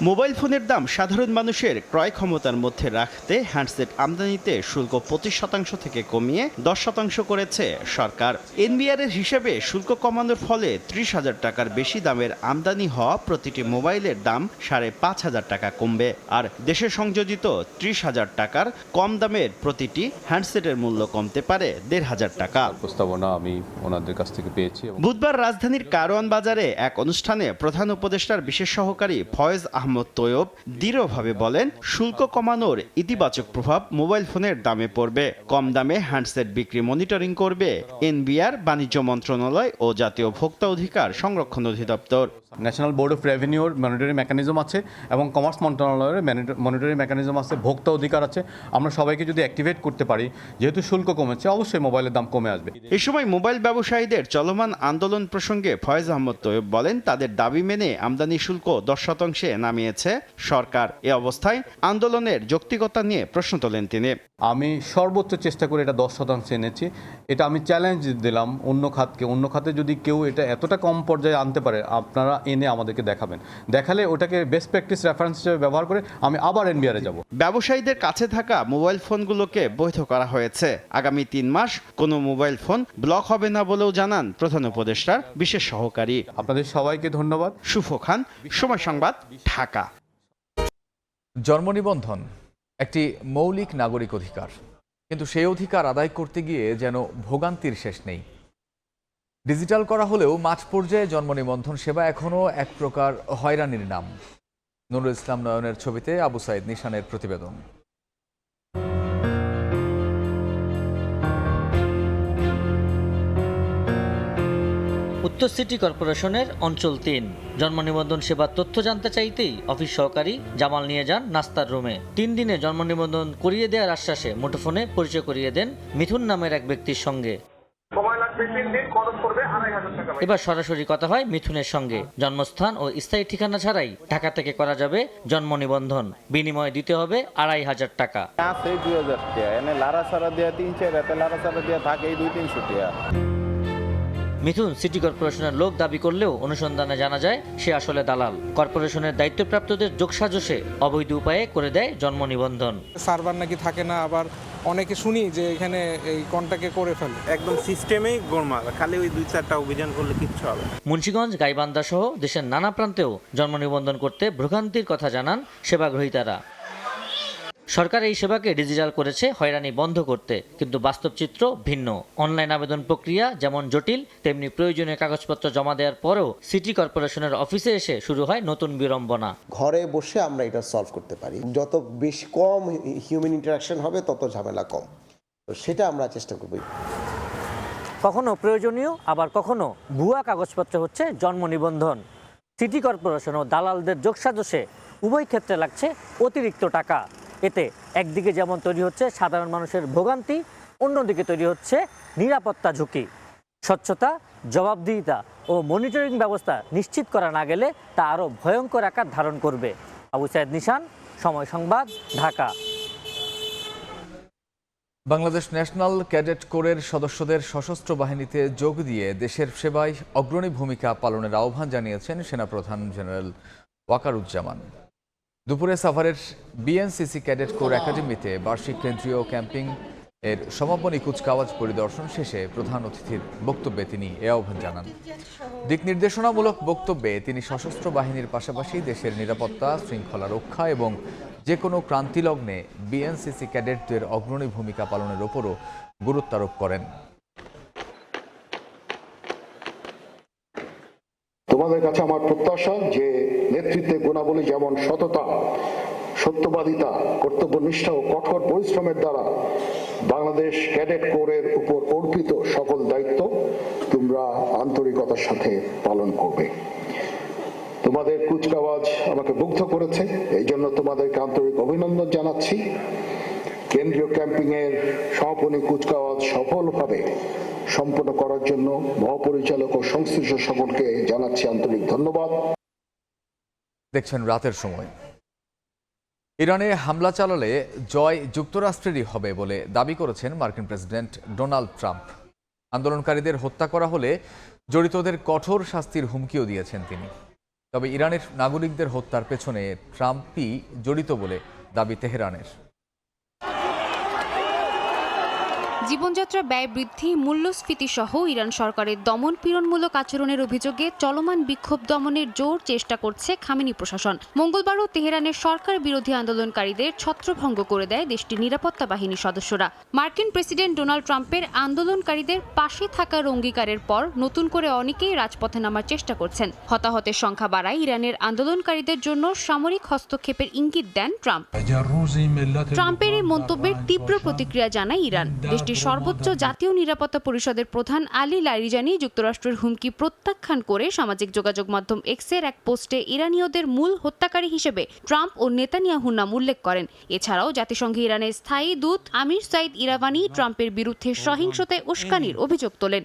মোবাইল ফোনের দাম সাধারণ মানুষের ক্রয় ক্ষমতার মধ্যে রাখতে হ্যান্ডসেট আমদানিতে শুল্ক 25% থেকে কমিয়ে 10% করেছে সরকার। এনবিআরের হিসেবে শুল্ক কমানোর ফলে 30,000 টাকার বেশি দামের আমদানি হওয়া প্রতিটি মোবাইলের দাম 5,500 টাকা কমবে। আর দেশে সংযোজিত 30,000 টাকার কম দামের প্রতিটি হ্যান্ডসেটের মূল্য কমতে পারে 1,500 টাকা। প্রস্তাবনা আমি ওনাদের কাছ থেকে পেয়েছি। বুধবার রাজধানীর কারওয়ান বাজারে এক অনুষ্ঠানে প্রধান উপদেষ্টার বিশেষ সহকারী ফয়েজ আহমদ তৈয়ব দৃঢ়ভাবে বলেন, শুল্ক কমানোর ইতিবাচক প্রভাব মোবাইল ফোনের দামে পড়বে। কম দামে হ্যান্ডসেট বিক্রি মনিটরিং করবে এনবিআর, বাণিজ্য মন্ত্রণালয় ও জাতীয় ভোক্তা অধিকার সংরক্ষণ অধিদপ্তর। ন্যাশনাল বোর্ড অফ রেভিনিউর মনিটরিং মেকানিজম আছে এবং কমার্স মন্ত্রণালয়ের মনিটরিং মেকানিজম আছে, ভোক্তা অধিকার আছে। আমরা সবাইকে যদি অ্যাক্টিভেট করতে পারি, যেহেতু শুল্ক কমেছে, অবশ্যই মোবাইলের দাম কমে আসবে। এ সময় মোবাইল ব্যবসায়ীদের চলমান আন্দোলন প্রসঙ্গে ফয়েজ আহমদ তৈয়ব বলেন, তাদের দাবি মেনে আমদানি শুল্ক 10% নামিয়েছে সরকার। এ অবস্থায় আন্দোলনের যৌক্তিকতা নিয়ে প্রশ্ন তোলেন তিনি। আমি সর্বোচ্চ চেষ্টা করে এটা 10% এনেছি। এটা আমি চ্যালেঞ্জ দিলাম অন্য খাতকে। অন্য খাতে যদি কেউ এটা এতটা কম পর্যায়ে আনতে পারে, আপনারা এনে আমাদেরকে দেখাবেন। দেখালে ওটাকে বেস্ট প্র্যাকটিস রেফারেন্স হিসেবে ব্যবহার করে আমি আবার এনবিআরে যাব। ব্যবসায়ীদের কাছে থাকা মোবাইল ফোনগুলোকে বৈধ করা হয়েছে। আগামী 3 মাস কোনো মোবাইল ফোন ব্লক হবে না বলেও জানান প্রধান উপদেষ্টার বিশেষ সহকারী। আপনাদের সবাইকে ধন্যবাদ। শুভ খান, সময় সংবাদ, ঢাকা। জন্ম নিবন্ধন একটি মৌলিক নাগরিক অধিকার, কিন্তু সেই অধিকার আদায় করতে গিয়ে যেন ভোগান্তির শেষ নেই। ডিজিটাল করা হলেও মাঠ পর্যায়ে জন্ম নিবন্ধন সেবা এখনও এক প্রকার হয়রানির নাম। নুরুল ইসলাম নয়নের ছবিতে আবু সাইদ নিশানের প্রতিবেদন। উত্তর সিটি কর্পোরেশনের অঞ্চল ৩ জন্ম নিবন্ধন সেবার তথ্য জানতে চাইতেই অফিস সহকারী জামাল নিয়ে যান নাস্তার রুমে। ৩ দিনে জন্ম নিবন্ধন করিয়ে দেওয়ার আশ্বাসে মুঠোফোনে পরিচয় করিয়ে দেন মিথুন নামের এক ব্যক্তির সঙ্গে। এবার সরাসরি কথা হয় মিথুনের সঙ্গে। জন্মস্থান ও স্থায়ী ঠিকানা ছাড়াই ঢাকা থেকে করা যাবে জন্ম নিবন্ধন। বিনিময়ে দিতে হবে ২৫০০ টাকা। ২০০০ টাকা এনে লারা সারা দেওয়া ৩-৪ রাতে লারা সারা দেওয়া থাকে ২00-৩০০ টাকা। মিথুন সিটি কর্পোরেশনের লোক দাবি করলেও অনুসন্ধানে জানা যায় সে আসলে দালাল। কর্পোরেশনের দায়িত্বপ্রাপ্তদের যোগসাজশে অবৈধ উপায়ে করে দেয় জন্ম নিবন্ধন। সার্ভার নাকি থাকে না, আবার অনেকে শুনি যে এখানে এই কন্ট্যাক্টে করে ফেলে। একদম সিস্টেমেই গোলমাল, খালি ওই ২-৪টা অভিযান করলে কিচ্ছু হবে। মুন্সিগঞ্জ, গাইবান্ধা সহ দেশের নানা প্রান্তেও জন্ম নিবন্ধন করতে ভ্রুভ্রান্তির কথা জানান সেবাগ্রহীতারা। সরকার এই সেবাকে ডিজিটাল করেছে হয়রানি বন্ধ করতে, কিন্তু বাস্তব চিত্র ভিন্ন। অনলাইন আবেদন প্রক্রিয়া যেমন জটিল, তেমনি প্রয়োজনীয় কাগজপত্র জমা দেওয়ার পরেও সিটি কর্পোরেশনের অফিসে এসে শুরু হয় নতুন বিড়ম্বনা। ঘরে বসে আমরা এটা সলভ করতে পারি। যত বেশি কম হিউম্যান ইন্টারাকশন হবে তত ঝামেলা কম, তো সেটা আমরা চেষ্টা করব। কখনো প্রয়োজনীয়, আবার কখনো ভুয়া কাগজপত্র হচ্ছে জন্ম নিবন্ধন। সিটি কর্পোরেশন ও দালালদের যোগসাজশে উভয় ক্ষেত্রে লাগছে অতিরিক্ত টাকা। এতে একদিকে যেমন তৈরি হচ্ছে সাধারণ মানুষের ভোগান্তি, অন্যদিকে তৈরি হচ্ছে নিরাপত্তা ঝুঁকি। স্বচ্ছতা, জবাবদিহিতা ও মনিটরিং ব্যবস্থা নিশ্চিত করা না গেলে তা আরও ভয়ঙ্কর আকার ধারণ করবে। আবু সাইদ নিশান, সময় সংবাদ, ঢাকা। বাংলাদেশ ন্যাশনাল ক্যাডেট কোরের সদস্যদের সশস্ত্র বাহিনীতে যোগ দিয়ে দেশের সেবায় অগ্রণী ভূমিকা পালনের আহ্বান জানিয়েছেন সেনাপ্রধান জেনারেল ওয়াকারুজ্জামান। দুপুরে সাভারের বিএনসিসি ক্যাডেট কোর একাডেমিতে বার্ষিক কেন্দ্রীয় ক্যাম্পিং এর সমাপনী কুচকাওয়াজ পরিদর্শন শেষে প্রধান অতিথির বক্তব্যে তিনি এ আহ্বান জানান। দিক নির্দেশনামূলক বক্তব্যে তিনি সশস্ত্র বাহিনীর পাশাপাশি দেশের নিরাপত্তা, শৃঙ্খলা রক্ষা এবং যে কোনো ক্রান্তিলগ্নে বিএনসিসি ক্যাডেটদের অগ্রণী ভূমিকা পালনের ওপরও গুরুত্বারোপ করেন। তোমাদের কাছে আমার প্রত্যাশা যে নেতৃত্বের গুণাবলী যেমন সততা, সত্যবাদিতা, কর্তব্যনিষ্ঠা ও কঠোর পরিশ্রমের দ্বারা বাংলাদেশ ক্যাডেট কোরের উপর অর্পিত সকল দায়িত্ব তোমরা আন্তরিকতার সাথে পালন করবে। তোমাদের কুচকাওয়াজ আমাকে মুগ্ধ করেছে, এই জন্য তোমাদেরকে আন্তরিক অভিনন্দন জানাচ্ছি। কেন্দ্রীয় ক্যাম্পিং এর সমাপনী কুচকাওয়াজ সফলভাবে সম্পন্ন করার জন্য মহাপরিচালক ও সংশ্লিষ্ট সকলকে জানাচ্ছি আন্তরিক ধন্যবাদ। দেখছেন রাতের সময়। ইরানে হামলা চালালে জয় যুক্তরাষ্ট্রেরই হবে বলে দাবি করেছেন মার্কিন প্রেসিডেন্ট ডোনাল্ড ট্রাম্প। আন্দোলনকারীদের হত্যা করা হলে জড়িতদের কঠোর শাস্তির হুমকিও দিয়েছেন তিনি। তবে ইরানের নাগরিকদের হত্যার পেছনে ট্রাম্পই জড়িত বলে দাবি তেহরানের। জীবনযাত্রা ব্যয় বৃদ্ধি, মূল্যস্ফীতি সহ ইরান সরকারের দমন পীড়নমূলক আচরণের অভিযোগে চলমান বিক্ষোভ দমনের জোর চেষ্টা করছে খামেনি প্রশাসন। মঙ্গলবারও তেহরানের সরকার বিরোধী আন্দোলনকারীদের ছত্রভঙ্গ করে দেয় দেশটির নিরাপত্তা বাহিনীর সদস্যরা। মার্কিন প্রেসিডেন্ট ডোনাল্ড ট্রাম্পের আন্দোলনকারীদের পাশে থাকার অঙ্গীকারের পর নতুন করে অনেকেই রাজপথে নামার চেষ্টা করছেন। হতাহতের সংখ্যা বাড়ায় ইরানের আন্দোলনকারীদের জন্য সামরিক হস্তক্ষেপের ইঙ্গিত দেন ট্রাম্প। ট্রাম্পের এই মন্তব্যের তীব্র প্রতিক্রিয়া জানায় ইরান। দেশটির সর্বোচ্চ জাতীয় নিরাপত্তা পরিষদের প্রধান আলী লারিজানি যুক্তরাষ্ট্রের হুমকি প্রত্যাখ্যান করে সামাজিক যোগাযোগ মাধ্যম এক্সের এক পোস্টে ইরানীয়দের মূল হত্যাকারী হিসেবে ট্রাম্প ও নেতানিয়াহুর নাম উল্লেখ করেন। এছাড়াও জাতিসংঘে ইরানের স্থায়ী দূত আমির সাইদ ইরাভানি ট্রাম্পের বিরুদ্ধে সহিংসতায় উস্কানির অভিযোগ তোলেন।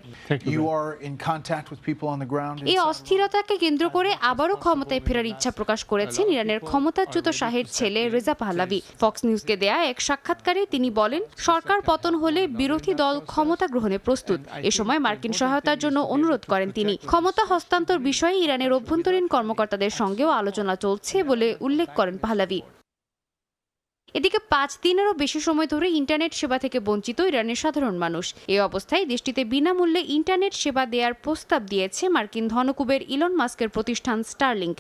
এই অস্থিরতাকে কেন্দ্র করে আবারও ক্ষমতায় ফেরার ইচ্ছা প্রকাশ করেছেন ইরানের ক্ষমতাচ্যুত শাহের ছেলে রেজা পাহলাভি। ফক্স নিউজকে দেয়া এক সাক্ষাৎকারে তিনি বলেন, সরকার পতন হলে বিরোধী দল ক্ষমতা গ্রহণে প্রস্তুত। এ সময় মার্কিন সহায়তার জন্য অনুরোধ করেন তিনি। ক্ষমতা হস্তান্তর বিষয়ে ইরানের অভ্যন্তরীণ কর্মকর্তাদের সঙ্গেও আলোচনা চলছে বলে উল্লেখ করেন পাহলাভি। এদিকে 5 দিনেরও বেশি সময় ধরে ইন্টারনেট সেবা থেকে বঞ্চিত ইরানের সাধারণ মানুষ। এই অবস্থায় দেশটিতে বিনামূল্যে ইন্টারনেট সেবা দেওয়ার প্রস্তাব দিয়েছে মার্কিন ধনকুবের ইলন মাস্কের প্রতিষ্ঠান স্টারলিংক।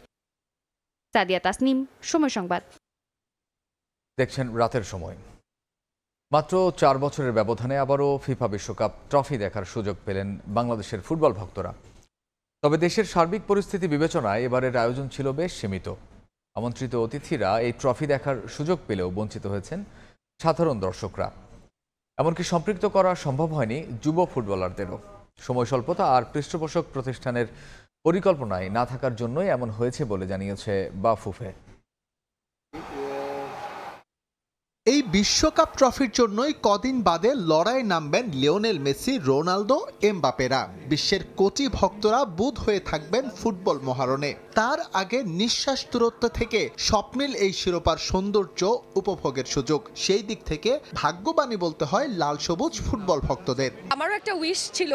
সাদিয়া তাসনিম, সময় সংবাদ। দেখছেন রাতের সময়। মাত্র 4 বছরের ব্যবধানে আবারও ফিফা বিশ্বকাপ ট্রফি দেখার সুযোগ পেলেন বাংলাদেশের ফুটবল ভক্তরা। তবে দেশের সার্বিক পরিস্থিতি বিবেচনায় এবারের আয়োজন ছিল বেশ সীমিত। আমন্ত্রিত অতিথিরা এই ট্রফি দেখার সুযোগ পেলেও বঞ্চিত হয়েছেন সাধারণ দর্শকরা। এমনকি সম্পৃক্ত করা সম্ভব হয়নি যুব ফুটবলারদেরও। সময় স্বল্পতা আর পৃষ্ঠপোষক প্রতিষ্ঠানের পরিকল্পনায় না থাকার জন্যই এমন হয়েছে বলে জানিয়েছে বাফুফে। এই বিশ্বকাপ ট্রফির জন্যই কদিন বাদে লড়াই নামবেন লিওনেল মেসি, রোনালদো, এমবাপেরা। বিশ্বের কোটি ভক্তরা বুঁদ হয়ে থাকবেন ফুটবল মহারণে। তার আগে নিঃশ্বাস দূরত্ব থেকে স্বপ্নিল এই শিরোপার সৌন্দর্য উপভোগের সুযোগ। সেই দিক থেকে ভাগ্যবানী বলতে হয় লাল সবুজ ফুটবল ভক্তদের। আমারও একটা উইশ ছিল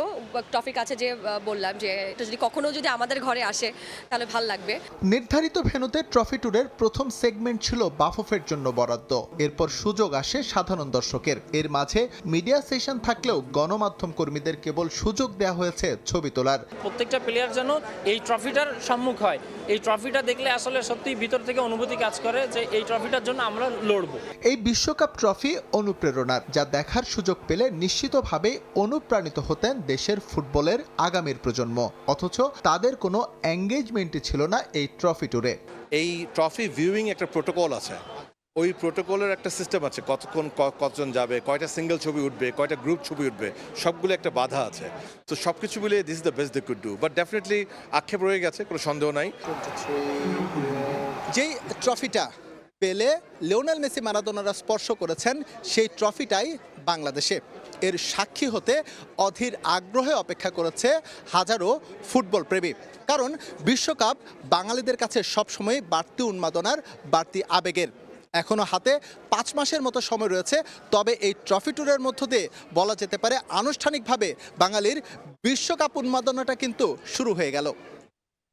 ট্রফির কাছে, যে বললাম যে এটা যদি কখনো যদি আমাদের ঘরে আসে তাহলে ভালো লাগবে। নির্ধারিত ভেন্যুতে ট্রফি ট্যুরের প্রথম সেগমেন্ট ছিল বাফুফের জন্য বরাদ্দ। এরপর সুযোগ আসে সাধারণ দর্শকের। এর মাঝে মিডিয়া সেশন থাকলেও গণমাধ্যম কর্মীদের কেবল সুযোগ দেওয়া হয়েছে ছবি তোলার। প্রত্যেকটা প্লেয়ার যেন এই ট্রফিটার সম্মুখ হয়। এই ট্রফিটা দেখলে আসলে সত্যিই ভিতর থেকে অনুভূতি কাজ করে যে এই ট্রফিটার জন্য আমরা লড়বো। এই বিশ্বকাপ ট্রফি অনুপ্রেরণার, যা দেখার সুযোগ পেলে নিশ্চিতভাবে অনুপ্রাণিত হতেন দেশের ফুটবলের আগামীর প্রজন্ম। অথচ তাদের কোনো এঙ্গেজমেন্টই ছিল না এই ট্রফি ট্যুরে। এই ট্রফি ভিউইং একটা প্রোটোকল আছে, ওই প্রোটোকলের একটা সিস্টেম আছে, কতজন যাবে, কয়টা সিঙ্গেল ছবি উঠবে, কয়টা গ্রুপ ছবি উঠবে, সবগুলো একটা বাধা আছে। তো সব কিছু মিলে this is the best they could do, but definitely আক্ষেপ রয়ে গেছে, কোনো সন্দেহ নাই। যেই ট্রফিটা পেলে লিওনেল মেসি, মারাদোনারা স্পর্শ করেছেন, সেই ট্রফিটাই বাংলাদেশে। এর সাক্ষী হতে অধীর আগ্রহে অপেক্ষা করেছে হাজারো ফুটবল প্রেমী। কারণ বিশ্বকাপ বাঙালিদের কাছে সবসময় বাড়তি উন্মাদনার, বাড়তি আবেগের। এখনও হাতে 5 মাসের মতো সময় রয়েছে। তবে এই ট্রফি ট্যুরের মধ্য দিয়ে বলা যেতে পারে আনুষ্ঠানিকভাবে বাঙালির বিশ্বকাপ উন্মাদনাটা কিন্তু শুরু হয়ে গেল।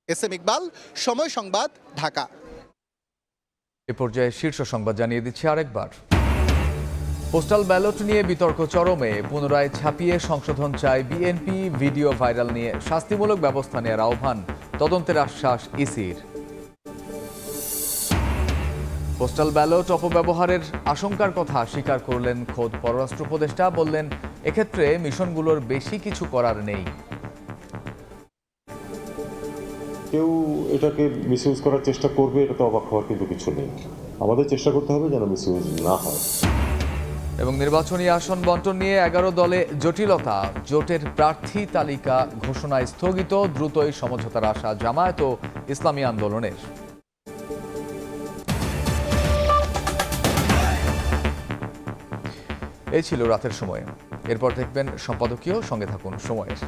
এস.এম. ইকবাল, সময় সংবাদ, ঢাকা। এ পর্যায়ে শীর্ষ সংবাদ জানিয়ে দিচ্ছি আরেকবার। পোস্টাল ব্যালট নিয়ে বিতর্ক চরমে। পুনরায় ছাপিয়ে সংশোধন চায় বিএনপি। ভিডিও ভাইরাল নিয়ে শাস্তিমূলক ব্যবস্থা নেওয়ার আহ্বান। তদন্তের আশ্বাস ইসির। পোস্টাল ব্যালট অপব্যবহারের আশঙ্কার কথা স্বীকার করলেন খোদ পররাষ্ট্র উপদেষ্টা। বললেন, এক্ষেত্রে মিশনগুলোর বেশি কিছু করার নেই। কেউ এটাকে মিসইউজ করার চেষ্টা করবে, এটা তো অবাক হওয়ার কিন্তু কিছু নেই। আমাদের চেষ্টা করতে হবে যেন মিসইউজ না হয়। এবং নির্বাচনী আসন বন্টন নিয়ে 11 দলে জটিলতা। জোটের প্রার্থী তালিকা ঘোষণায় স্থগিত। দ্রুতই সমঝোতার আশা জামায়াত ও ইসলামী আন্দোলনের। এই ছিল রাতের সময়। এরপর দেখবেন সম্পাদকীয়। সঙ্গে থাকুন সময়ের।